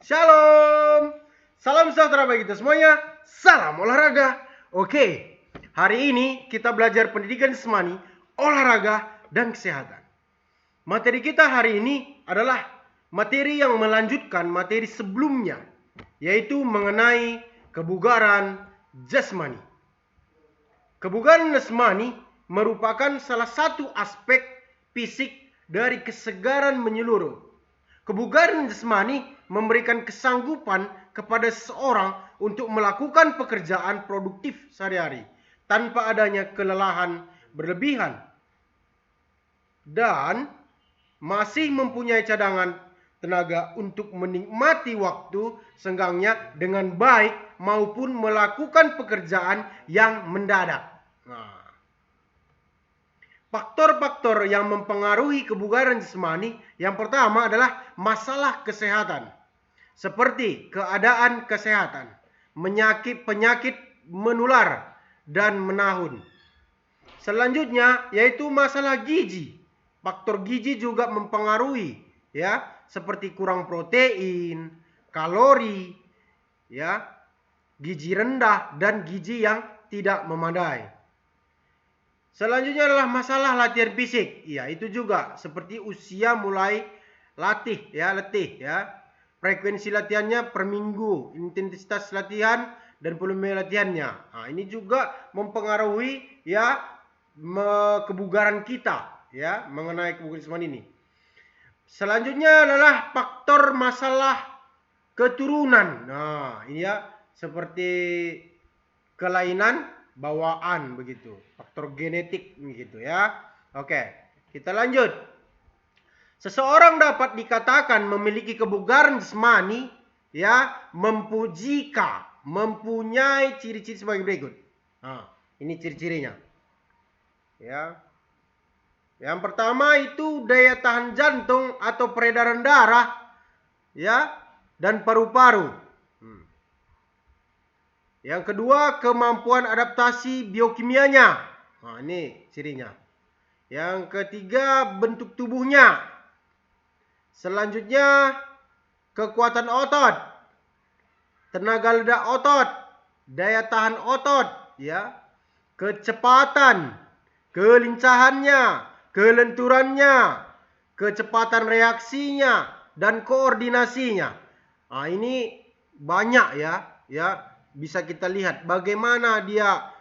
Shalom. Salam sejahtera bagi kita semuanya. Salam olahraga. Oke, hari ini kita belajar pendidikan jasmani, olahraga, dan kesehatan. Materi kita hari ini adalah materi yang melanjutkan materi sebelumnya, yaitu mengenai kebugaran jasmani. Kebugaran jasmani merupakan salah satu aspek fisik dari kesegaran menyeluruh. Kebugaran jasmani memberikan kesanggupan kepada seseorang untuk melakukan pekerjaan produktif sehari-hari tanpa adanya kelelahan berlebihan dan masih mempunyai cadangan tenaga untuk menikmati waktu senggangnya dengan baik maupun melakukan pekerjaan yang mendadak. Faktor-faktor yang mempengaruhi kebugaran jasmani yang pertama adalah masalah kesehatan, seperti keadaan kesehatan, penyakit menular dan menahun. Selanjutnya yaitu masalah gizi. Faktor gizi juga mempengaruhi, ya, seperti kurang protein, kalori, ya, gizi rendah dan gizi yang tidak memadai. Selanjutnya adalah masalah latihan fisik. Ya, itu juga seperti usia mulai letih ya. Frekuensi latihannya per minggu, intensitas latihan dan volume latihannya. Nah, ini juga mempengaruhi ya kebugaran kita ya, mengenai kebugaran jasmani ini. Selanjutnya adalah faktor masalah keturunan. Nah, ini ya seperti kelainan bawaan begitu, faktor genetik begitu ya. Oke, kita lanjut. Seseorang dapat dikatakan memiliki kebugaran jasmani ya jika mempunyai ciri-ciri sebagai berikut. Nah, ini ciri-cirinya. Ya. Yang pertama itu daya tahan jantung atau peredaran darah ya dan paru-paru. Yang kedua, kemampuan adaptasi biokimianya. Nah, ini cirinya. Yang ketiga, bentuk tubuhnya. Selanjutnya, kekuatan otot, tenaga ledak otot, daya tahan otot, ya, kecepatan, kelincahannya, kelenturannya, kecepatan reaksinya, dan koordinasinya. Nah, ini banyak ya. Bisa kita lihat bagaimana dia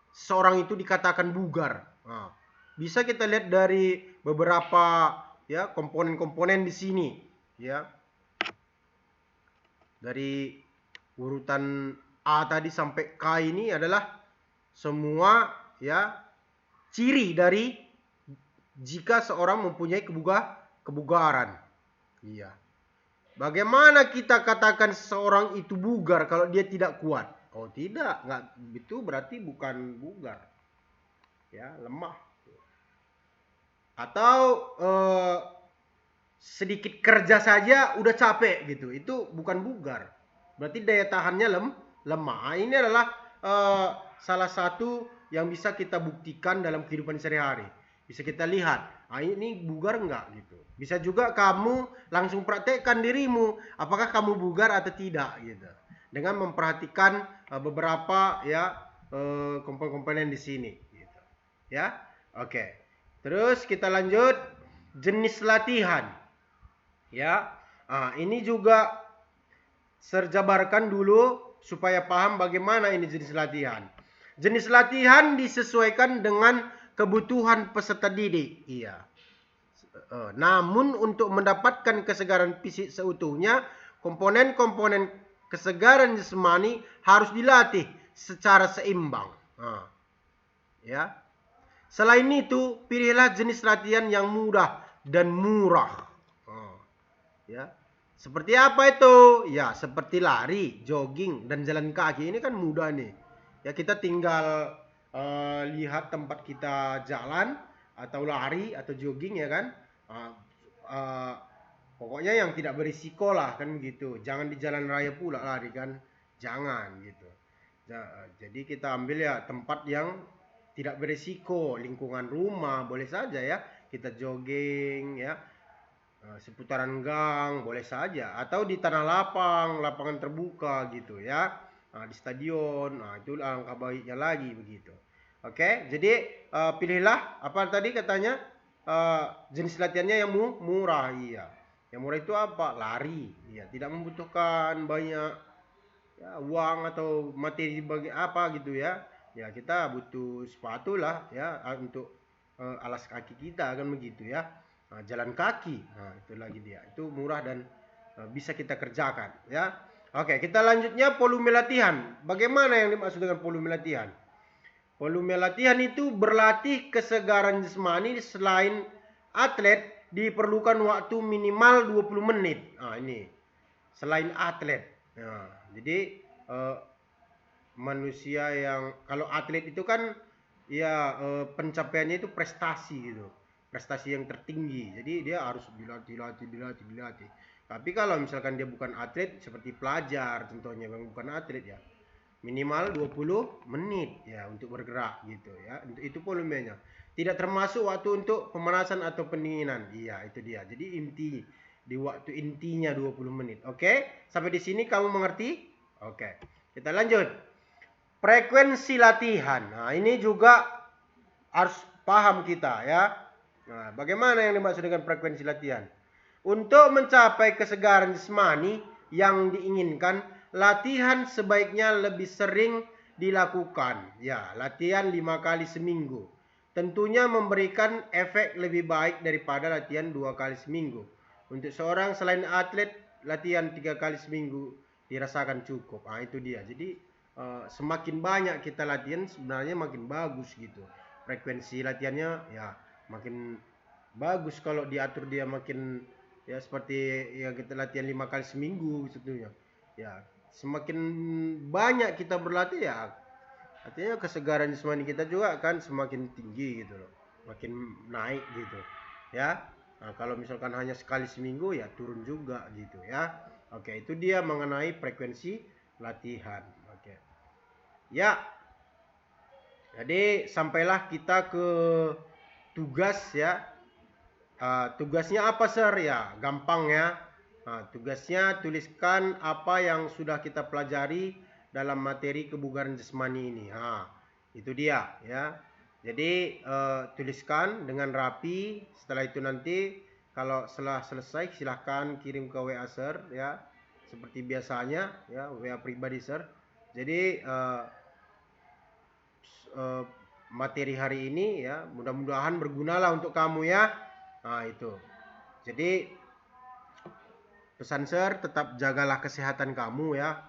seorang itu dikatakan bugar. Nah, bisa kita lihat dari beberapa ya komponen-komponen di sini ya. Dari urutan A tadi sampai K ini adalah semua ya ciri dari jika seorang mempunyai kebugaran. Iya. Bagaimana kita katakan seseorang itu bugar kalau dia tidak kuat? Oh tidak, itu berarti bukan bugar, ya lemah. Atau sedikit kerja saja udah capek gitu, itu bukan bugar. Berarti daya tahannya lemah. Ini adalah salah satu yang bisa kita buktikan dalam kehidupan sehari-hari. Bisa kita lihat, ini bugar enggak gitu. Bisa juga kamu langsung praktekkan dirimu, apakah kamu bugar atau tidak gitu. Dengan memperhatikan beberapa ya komponen-komponen di sini gitu. Ya. Oke. Terus kita lanjut jenis latihan. Ya. Ini juga serjabarkan dulu supaya paham bagaimana ini jenis latihan. Jenis latihan disesuaikan dengan kebutuhan peserta didik. Iya. Namun untuk mendapatkan kesegaran fisik seutuhnya, komponen-komponen kesegaran jasmani harus dilatih secara seimbang. Ya. Selain itu, pilihlah jenis latihan yang mudah dan murah. Ya. Seperti apa itu? Ya, seperti lari, jogging, dan jalan kaki. Ini kan mudah nih. Ya, kita tinggal lihat tempat kita jalan atau lari atau jogging ya kan. Pokoknya yang tidak berisiko lah kan begitu. Jangan di jalan raya pula lari kan. Jangan gitu. Jadi kita ambil ya tempat yang tidak berisiko, lingkungan rumah boleh saja ya. Kita jogging ya. seputaran gang boleh saja, atau di tanah lapang, lapangan terbuka gitu ya. Di stadion, itu alangkah baiknya lagi begitu. Oke, jadi pilihlah apa tadi katanya, jenis latihannya yang murah. Iya, yang murah itu apa? Lari. Iya, tidak membutuhkan banyak ya, uang atau materi bagi apa gitu ya. Ya kita butuh sepatu lah ya, untuk alas kaki kita kan begitu ya. Jalan kaki, itu lagi dia, itu murah dan bisa kita kerjakan ya. Oke, kita lanjutnya volume latihan. Bagaimana yang dimaksud dengan volume latihan? Volume latihan itu berlatih kesegaran jasmani. Selain atlet diperlukan waktu minimal 20 menit. Ini selain atlet. Jadi manusia yang, kalau atlet itu kan ya pencapaiannya itu prestasi gitu, prestasi yang tertinggi, jadi dia harus dilatih. Tapi kalau misalkan dia bukan atlet, seperti pelajar contohnya yang bukan atlet ya, minimal 20 menit ya untuk bergerak gitu ya. Itu volumenya, tidak termasuk waktu untuk pemanasan atau pendinginan. Iya, itu dia. Jadi inti di waktu intinya 20 menit. Oke, sampai di sini kamu mengerti? Oke, kita lanjut. Frekuensi latihan. Ini juga harus paham kita ya. Bagaimana yang dimaksud dengan frekuensi latihan? Untuk mencapai kesegaran jasmani yang diinginkan, latihan sebaiknya lebih sering dilakukan. Ya, latihan 5 kali seminggu. Tentunya memberikan efek lebih baik daripada latihan 2 kali seminggu. Untuk seorang selain atlet, latihan 3 kali seminggu dirasakan cukup. Itu dia. Jadi semakin banyak kita latihan sebenarnya makin bagus gitu. Frekuensi latihannya ya makin bagus kalau diatur dia makin ya, seperti yang kita latihan 5 kali seminggu sebetulnya. Ya, semakin banyak kita berlatih ya artinya kesegaran jasmani kita juga kan semakin tinggi gitu loh. Makin naik gitu. Ya. Kalau misalkan hanya sekali seminggu ya turun juga gitu ya. Oke, itu dia mengenai frekuensi latihan. Oke. Ya. Jadi sampailah kita ke tugas ya. Tugasnya apa sir? Ya gampang ya. Tugasnya tuliskan apa yang sudah kita pelajari dalam materi kebugaran jasmani ini. Itu dia ya. Jadi tuliskan dengan rapi. Setelah itu nanti kalau setelah selesai silahkan kirim ke WA sir ya. Seperti biasanya ya, WA pribadi sir. Jadi materi hari ini ya mudah-mudahan bergunalah untuk kamu ya. Itu. Jadi pesan sir, tetap jagalah kesehatan kamu ya.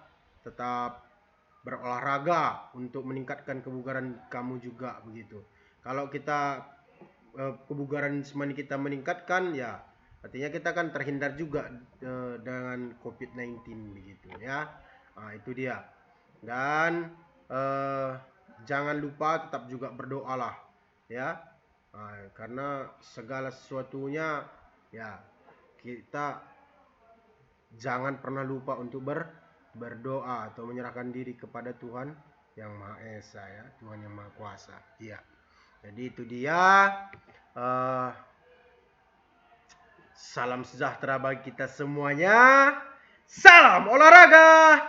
Tetap berolahraga untuk meningkatkan kebugaran kamu juga begitu. Kalau kita kebugaran jasmani kita meningkatkan ya artinya kita kan terhindar juga dengan COVID-19 begitu ya. Itu dia. Dan jangan lupa tetap juga berdoalah ya. Karena segala sesuatunya ya kita jangan pernah lupa untuk berdoa atau menyerahkan diri kepada Tuhan yang Maha Esa ya, Tuhan yang Maha Kuasa. Iya. Jadi itu dia. Salam sejahtera bagi kita semuanya. Salam olahraga.